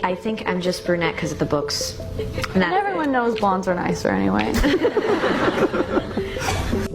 I think I'm just brunette because of the books. And everyone knows blondes are nicer anyway.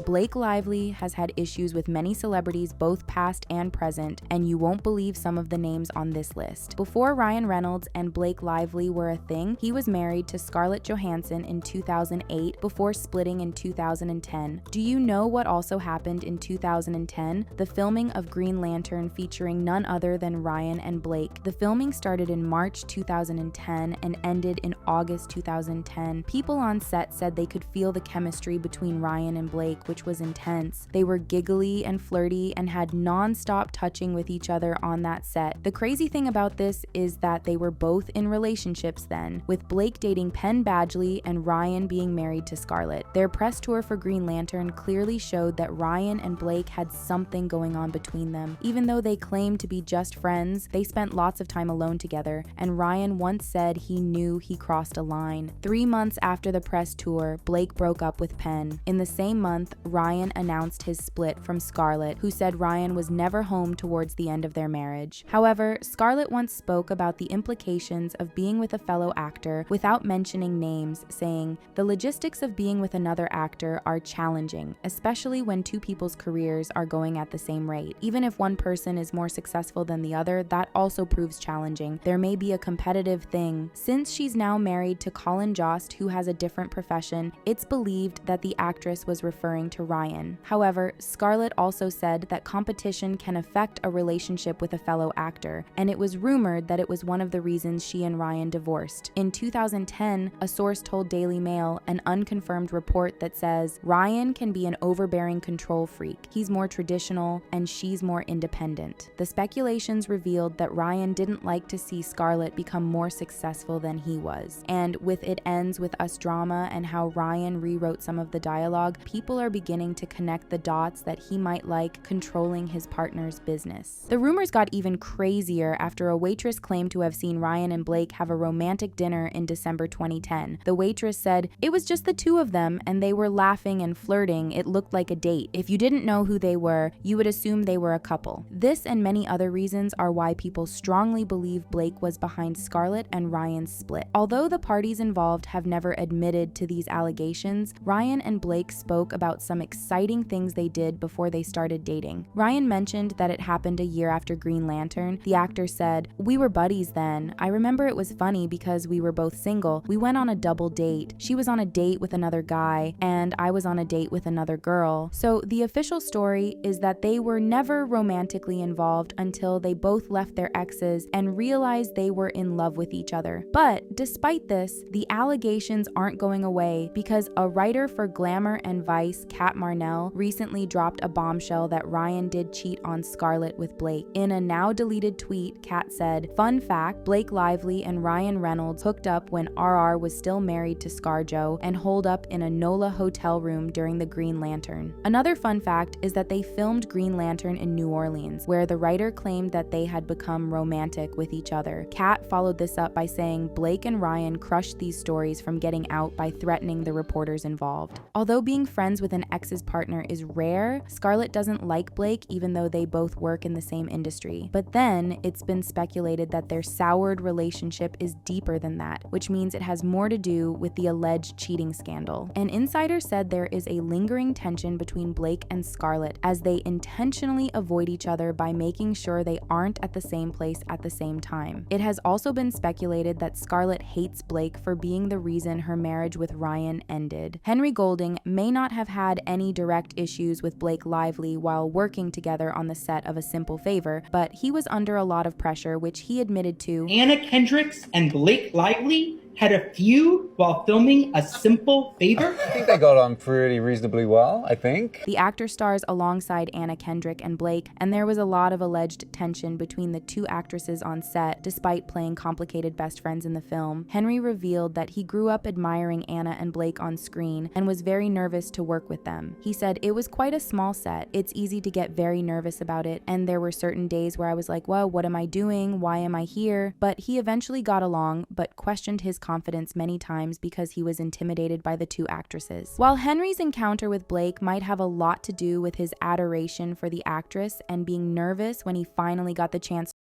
Blake Lively has had issues with many celebrities, both past and present, and you won't believe some of the names on this list. Before Ryan Reynolds and Blake Lively were a thing, he was married to Scarlett Johansson in 2008 before splitting in 2010. Do you know what also happened in 2010? The filming of Green Lantern featuring none other than Ryan and Blake. The filming started in March 2010 and ended in August 2010. People on set said they could feel the chemistry between Ryan and Blake, which was intense. They were giggly and flirty and had non-stop touching with each other on that set. The crazy thing about this is that they were both in relationships then, with Blake dating Penn and Ryan being married to Scarlett. Their press tour for Green Lantern clearly showed that Ryan and Blake had something going on between them. Even though they claimed to be just friends, they spent lots of time alone together, and Ryan once said he knew he crossed a line. 3 months after the press tour, Blake broke up with Penn. In the same month, Ryan announced his split from Scarlett, who said Ryan was never home towards the end of their marriage. However, Scarlett once spoke about the implications of being with a fellow actor without mentioning names, saying, "The logistics of being with another actor are challenging, especially when two people's careers are going at the same rate. Even if one person is more successful than the other, that also proves challenging. There may be a competitive thing." Since she's now married to Colin Jost, who has a different profession, it's believed that the actress was referring to Ryan. However, Scarlett also said that competition can affect a relationship with a fellow actor, and it was rumored that it was one of the reasons she and Ryan divorced. In 2010, a source told Daily Mail an unconfirmed report that says, "Ryan can be an overbearing control freak. He's more traditional, and she's more independent." The speculations revealed that Ryan didn't like to see Scarlett become more successful than he was. And with It Ends With Us drama and how Ryan rewrote some of the dialogue, people are beginning to connect the dots that he might like controlling his partner's business. The rumors got even crazier after a waitress claimed to have seen Ryan and Blake have a romantic dinner in December 2010. The waitress said, "It was just the two of them and they were laughing and flirting. It looked like a date. If you didn't know who they were, you would assume they were a couple." This and many other reasons are why people strongly believe Blake was behind Scarlett and Ryan's split. Although the parties involved have never admitted to these allegations, Ryan and Blake spoke about some exciting things they did before they started dating. Ryan mentioned that it happened a year after Green Lantern. The actor said, "We were buddies then. I remember it was funny because we were both single. We went on a double date. She was on a date with another guy, and I was on a date with another girl." So the official story is that they were never romantically involved until they both left their exes and realized they were in love with each other. But despite this, the allegations aren't going away because a writer for Glamour and Vice, Kat Marnell, recently dropped a bombshell that Ryan did cheat on Scarlett with Blake. In a now deleted tweet, Kat said, "Fun fact, Blake Lively and Ryan Reynolds hooked up when RR was still married to ScarJo and holed up in a NOLA hotel room during the Green Lantern." Another fun fact is that they filmed Green Lantern in New Orleans, where the writer claimed that they had become romantic with each other. Kat followed this up by saying Blake and Ryan crushed these stories from getting out by threatening the reporters involved. Although being friends with an ex's partner is rare, Scarlett doesn't like Blake even though they both work in the same industry. But then, it's been speculated that their soured relationship is deeper than that, which means it has more to do with the alleged cheating scandal. An insider said there is a lingering tension between Blake and Scarlett as they intentionally avoid each other by making sure they aren't at the same place at the same time. It has also been speculated that Scarlett hates Blake for being the reason her marriage with Ryan ended. Henry Golding may not have had any direct issues with Blake Lively while working together on the set of A Simple Favor, but he was under a lot of pressure, which he admitted to. Anna Kendrick and Blake Lively had a feud while filming A Simple Favor? I think they got on pretty reasonably well, I think. The actor stars alongside Anna Kendrick and Blake, and there was a lot of alleged tension between the two actresses on set, despite playing complicated best friends in the film. Henry revealed that he grew up admiring Anna and Blake on screen and was very nervous to work with them. He said, "It was quite a small set. It's easy to get very nervous about it, and there were certain days where I was like, well, what am I doing? Why am I here?" But he eventually got along, but questioned his confidence many times because he was intimidated by the two actresses. While Henry's encounter with Blake might have a lot to do with his adoration for the actress and being nervous when he finally got the chance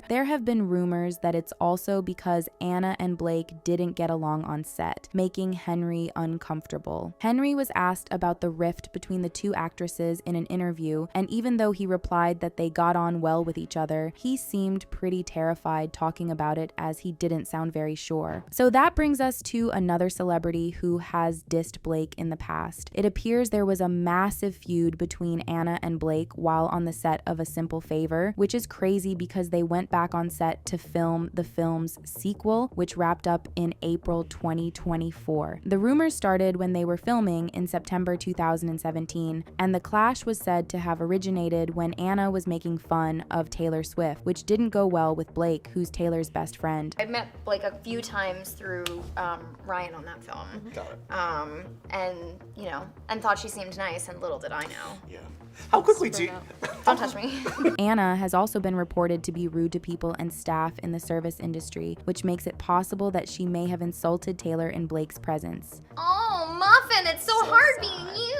There have been rumors that it's also because Anna and Blake didn't get along on set, making Henry uncomfortable. Henry was asked about the rift between the two actresses in an interview, and even though he replied that they got on well with each other, he seemed pretty terrified talking about it as he didn't sound very sure. So that brings us to another celebrity who has dissed Blake in the past. It appears there was a massive feud between Anna and Blake while on the set of A Simple Favor, which is crazy because they went back on set to film the film's sequel, which wrapped up in April 2024. The rumors started when they were filming in September 2017, and the clash was said to have originated when Anna was making fun of Taylor Swift, which didn't go well with Blake, who's Taylor's best friend. I met Blake a few times through Ryan on that film. Got it. And thought she seemed nice, and little did I know. Yeah. How quickly do you... Don't touch me. Anna has also been reported to be rude to people and staff in the service industry, which makes it possible that she may have insulted Taylor in Blake's presence. Oh, Muffin, it's so hard being you.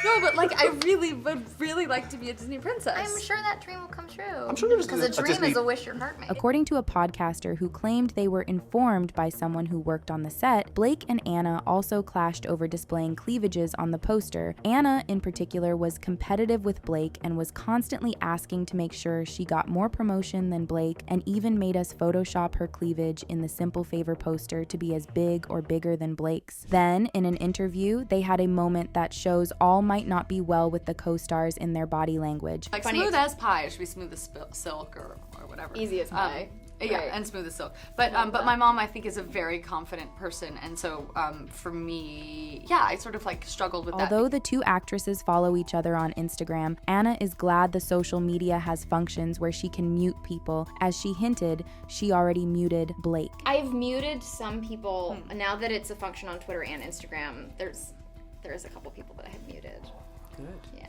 No, but like I really would really like to be a Disney princess. I'm sure that dream will come true. I'm sure there's because a dream Disney... is a wish your heart made. According to a podcaster who claimed they were informed by someone who worked on the set, Blake and Anna also clashed over displaying cleavages on the poster. Anna, in particular, was competitive with Blake and was constantly asking to make sure she got more promotion than Blake, and even made us Photoshop her cleavage in the Simple Favor poster to be as big or bigger than Blake's. Then, in an interview, they had a moment that shows all might not be well with the co-stars in their body language. Like smooth as pie, it should be smooth as silk or whatever. Easy as pie. Yeah, Right. and smooth as silk. But my mom, I think, is a very confident person, and so for me, yeah, I sort of like struggled with that. Although the two actresses follow each other on Instagram, Anna is glad the social media has functions where she can mute people. As she hinted, she already muted Blake. I've muted some people. Now that it's a function on Twitter and Instagram, there's a couple people that I have muted. Good. Yeah.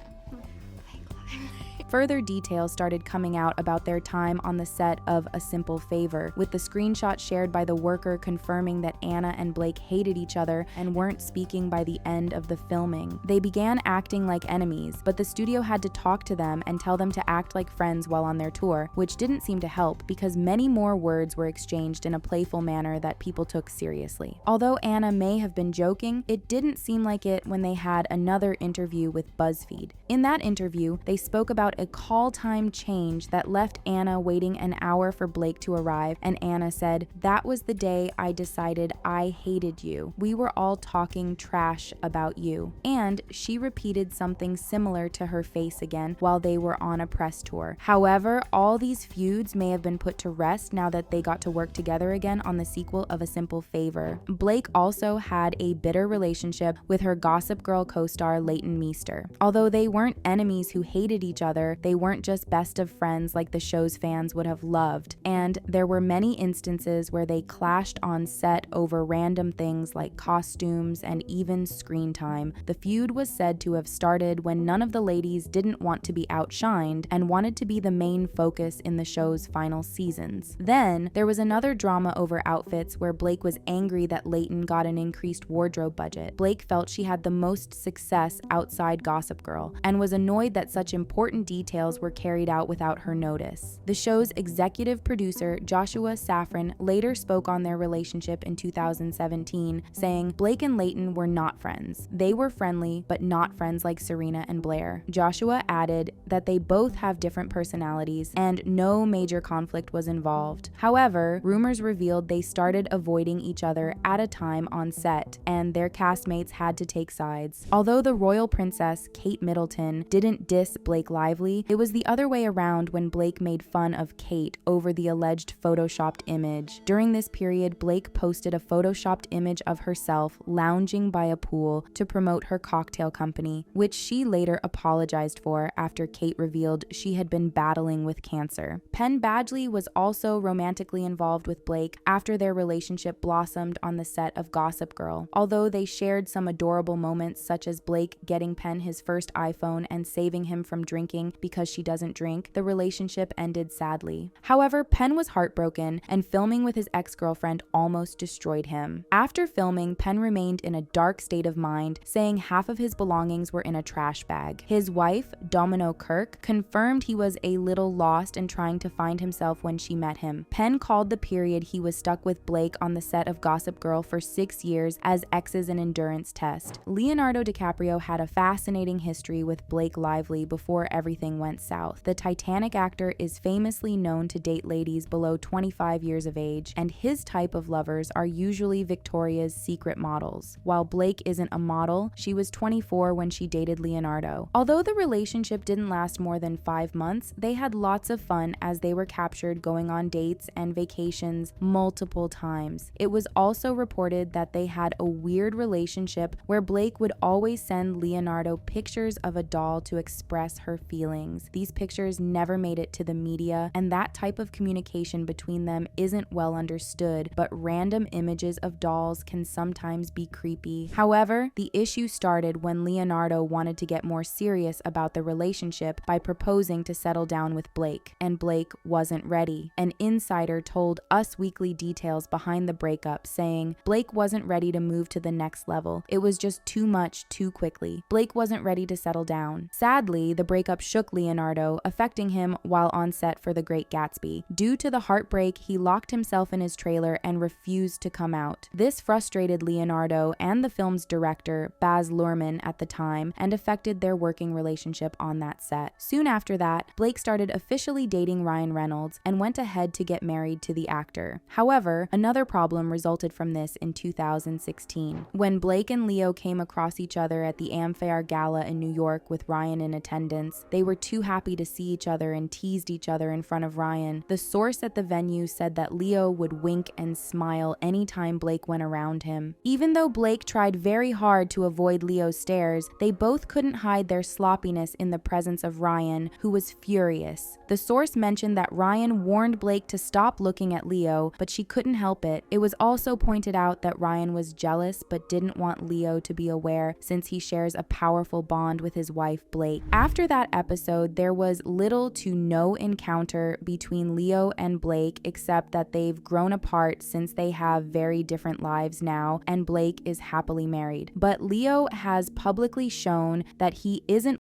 Further details started coming out about their time on the set of A Simple Favor, with the screenshot shared by the worker confirming that Anna and Blake hated each other and weren't speaking by the end of the filming. They began acting like enemies, but the studio had to talk to them and tell them to act like friends while on their tour, which didn't seem to help because many more words were exchanged in a playful manner that people took seriously. Although Anna may have been joking, it didn't seem like it when they had another interview with BuzzFeed. In that interview, they spoke about a call time change that left Anna waiting an hour for Blake to arrive, and Anna said, "That was the day I decided I hated you. We were all talking trash about you." And she repeated something similar to her face again while they were on a press tour. However, all these feuds may have been put to rest now that they got to work together again on the sequel of A Simple Favor. Blake also had a bitter relationship with her Gossip Girl co-star Leighton Meester. Although they weren't enemies who hated each other, they weren't just best of friends like the show's fans would have loved, and there were many instances where they clashed on set over random things like costumes and even screen time. The feud was said to have started when none of the ladies didn't want to be outshined and wanted to be the main focus in the show's final seasons. Then, there was another drama over outfits where Blake was angry that Leighton got an increased wardrobe budget. Blake felt she had the most success outside Gossip Girl and was annoyed that such important details were carried out without her notice. The show's executive producer, Joshua Safran, later spoke on their relationship in 2017, saying, "Blake and Leighton were not friends. They were friendly, but not friends like Serena and Blair." Joshua added that they both have different personalities and no major conflict was involved. However, rumors revealed they started avoiding each other at a time on set, and their castmates had to take sides. Although the royal princess, Kate Middleton, didn't diss Blake lively, it was the other way around when Blake made fun of Kate over the alleged photoshopped image. During this period, Blake posted a photoshopped image of herself lounging by a pool to promote her cocktail company, which she later apologized for after Kate revealed she had been battling with cancer. Penn Badgley was also romantically involved with Blake after their relationship blossomed on the set of Gossip Girl. Although they shared some adorable moments such as Blake getting Penn his first iPhone and saving him from from drinking because she doesn't drink, the relationship ended sadly. However, Penn was heartbroken, and filming with his ex-girlfriend almost destroyed him. After filming, Penn remained in a dark state of mind, saying half of his belongings were in a trash bag. His wife, Domino Kirk, confirmed he was a little lost and trying to find himself when she met him. Penn called the period he was stuck with Blake on the set of Gossip Girl for 6 years as exes an endurance test. Leonardo DiCaprio had a fascinating history with Blake Lively before everything went south. The Titanic actor is famously known to date ladies below 25 years of age, and his type of lovers are usually Victoria's Secret models. While Blake isn't a model, she was 24 when she dated Leonardo. Although the relationship didn't last more than 5 months, they had lots of fun as they were captured going on dates and vacations multiple times. It was also reported that they had a weird relationship where Blake would always send Leonardo pictures of a doll to express her feelings. These pictures never made it to the media, and that type of communication between them isn't well understood, but random images of dolls can sometimes be creepy. However, the issue started when Leonardo wanted to get more serious about the relationship by proposing to settle down with Blake, and Blake wasn't ready. An insider told Us Weekly details behind the breakup, saying Blake wasn't ready to move to the next level. It was just too much too quickly. Blake wasn't ready to settle down. Sadly, the breakup shook Leonardo, affecting him while on set for The Great Gatsby. Due to the heartbreak, he locked himself in his trailer and refused to come out. This frustrated Leonardo and the film's director, Baz Luhrmann, at the time, and affected their working relationship on that set. Soon after that, Blake started officially dating Ryan Reynolds and went ahead to get married to the actor. However, another problem resulted from this in 2016. When Blake and Leo came across each other at the Amphare Gala in New York with Ryan in attendance, they were too happy to see each other and teased each other in front of Ryan. The source at the venue said that Leo would wink and smile anytime Blake went around him. Even though Blake tried very hard to avoid Leo's stares, they both couldn't hide their sloppiness in the presence of Ryan, who was furious. The source mentioned that Ryan warned Blake to stop looking at Leo, but she couldn't help it. It was also pointed out that Ryan was jealous but didn't want Leo to be aware since he shares a powerful bond with his wife Blake. After that episode, there was little to no encounter between Leo and Blake except that they've grown apart since they have very different lives now, and Blake is happily married. But Leo has publicly shown that he isn't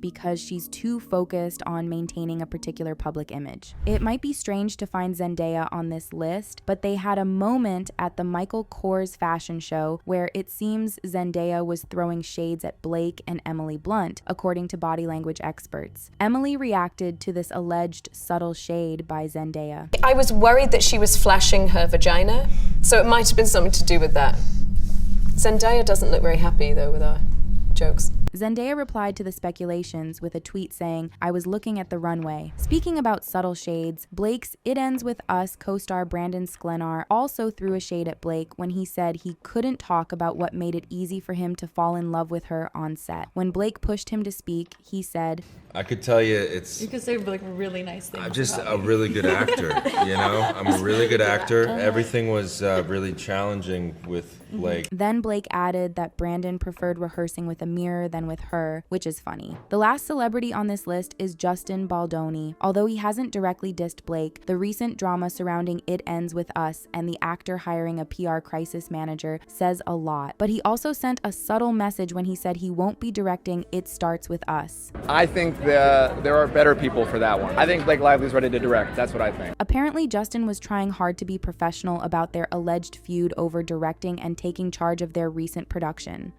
because she's too focused on maintaining a particular public image. It might be strange to find Zendaya on this list, but they had a moment at the Michael Kors fashion show where it seems Zendaya was throwing shades at Blake and Emily Blunt, according to body language experts. Emily reacted to this alleged subtle shade by Zendaya. I was worried that she was flashing her vagina, so it might have been something to do with that. Zendaya doesn't look very happy though with our jokes. Zendaya replied to the speculations with a tweet saying, "I was looking at the runway." Speaking about subtle shades, Blake's It Ends With Us co-star Brandon Sklenar also threw a shade at Blake when he said he couldn't talk about what made it easy for him to fall in love with her on set. When Blake pushed him to speak, he said, I could tell you it's... You could say like really nice things. I'm just a really good actor, you know? I'm a really good actor. Everything was really challenging with Blake. Then Blake added that Brandon preferred rehearsing with a mirror than with her, which is funny. The last celebrity on this list is Justin Baldoni. Although he hasn't directly dissed Blake, the recent drama surrounding It Ends With Us and the actor hiring a PR crisis manager says a lot. But he also sent a subtle message when he said he won't be directing It Starts With Us. I think there are better people for that one. I think Blake Lively's ready to direct. That's what I think. Apparently, Justin was trying hard to be professional about their alleged feud over directing and taking charge of their recent production.